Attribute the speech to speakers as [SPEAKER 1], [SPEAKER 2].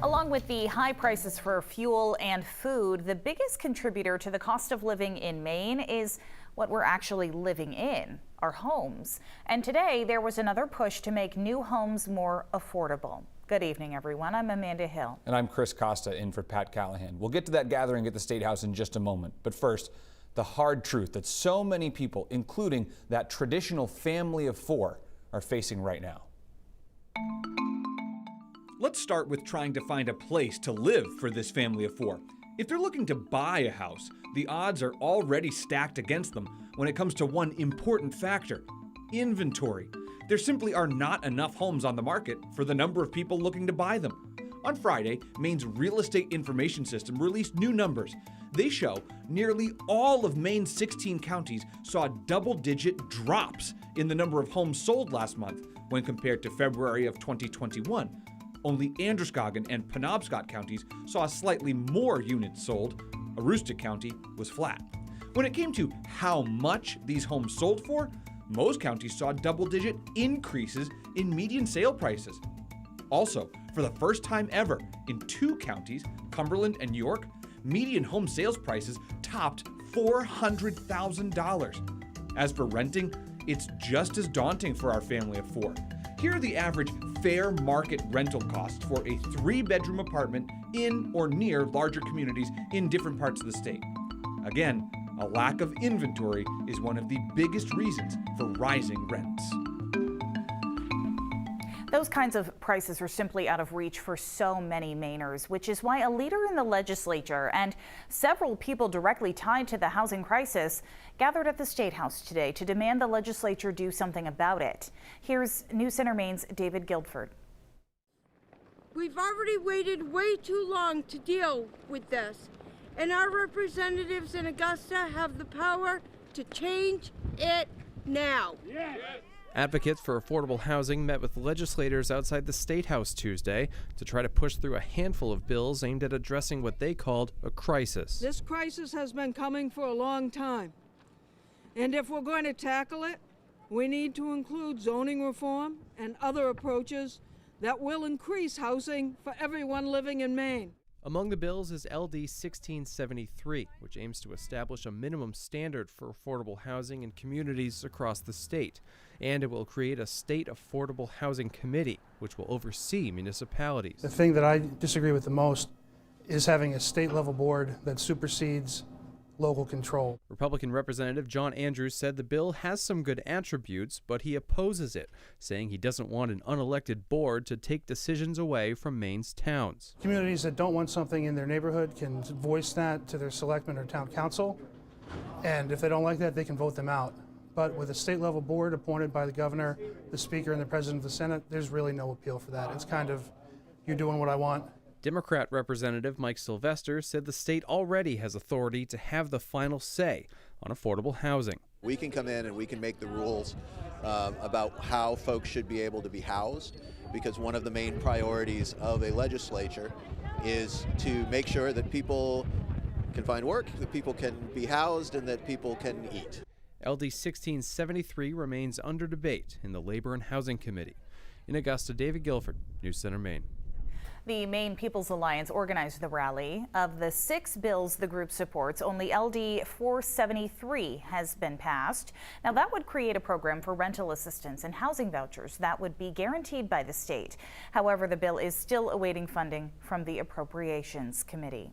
[SPEAKER 1] Along with the high prices for fuel and food, the biggest contributor to the cost of living in Maine is what we're actually living in, our homes. And today there was another push to make new homes more affordable. Good evening, everyone. I'm Amanda Hill.
[SPEAKER 2] And I'm Chris Costa in for Pat Callahan. We'll get to that gathering at the State House in just a moment. But first, the hard truth that so many people, including that traditional family of four, are facing right now.
[SPEAKER 3] Let's start with trying to find a place to live for this family of four. If they're looking to buy a house, the odds are already stacked against them when it comes to one important factor: inventory. There simply are not enough homes on the market for the number of people looking to buy them. On Friday, Maine's Real Estate Information System released new numbers. They show nearly all of Maine's 16 counties saw double-digit drops in the number of homes sold last month when compared to February of 2021. Only Androscoggin and Penobscot counties saw slightly more units sold. Augusta County was flat. When it came to how much these homes sold for, most counties saw double-digit increases in median sale prices. Also, for the first time ever, in two counties, Cumberland and York, median home sales prices topped $400,000. As for renting, it's just as daunting for our family of four. Here are the average fair market rental costs for a 3-bedroom apartment in or near larger communities in different parts of the state. Again, a lack of inventory is one of the biggest reasons for rising rents.
[SPEAKER 1] Those kinds of prices are simply out of reach for so many Mainers, which is why a leader in the legislature and several people directly tied to the housing crisis gathered at the State House today to demand the legislature do something about it. Here's News Center Maine's David Guilford.
[SPEAKER 4] We've already waited way too long to deal with this, and our representatives in Augusta have the power to change it now. Yes.
[SPEAKER 5] Advocates for affordable housing met with legislators outside the State House Tuesday to try to push through a handful of bills aimed at addressing what they called a crisis.
[SPEAKER 6] This crisis has been coming for a long time. And if we're going to tackle it, we need to include zoning reform and other approaches that will increase housing for everyone living in Maine.
[SPEAKER 5] Among the bills is LD 1673, which aims to establish a minimum standard for affordable housing in communities across the state. And it will create a state affordable housing committee, which will oversee municipalities.
[SPEAKER 7] The thing that I disagree with the most is having a state-level board that supersedes local control.
[SPEAKER 5] Republican Representative John Andrews said the bill has some good attributes, but he opposes it, saying he doesn't want an unelected board to take decisions away from Maine's towns.
[SPEAKER 7] Communities that don't want something in their neighborhood can voice that to their selectmen or town council, and if they don't like that, they can vote them out. But with a state-level board appointed by the governor, the speaker, and the president of the Senate, there's really no appeal for that. It's kind of, you're doing what I want.
[SPEAKER 5] Democrat Representative Mike Sylvester said the state already has authority to have the final say on affordable housing.
[SPEAKER 8] We can come in and we can make the rules about how folks should be able to be housed, because one of the main priorities of a legislature is to make sure that people can find work, that people can be housed, and that people can eat.
[SPEAKER 5] LD 1673 remains under debate in the Labor and Housing Committee. In Augusta, David Guilford, News Center, Maine.
[SPEAKER 1] The Maine People's Alliance organized the rally. Of the 6 bills the group supports, only LD 473 has been passed. Now, that would create a program for rental assistance and housing vouchers that would be guaranteed by the state. However, the bill is still awaiting funding from the Appropriations Committee.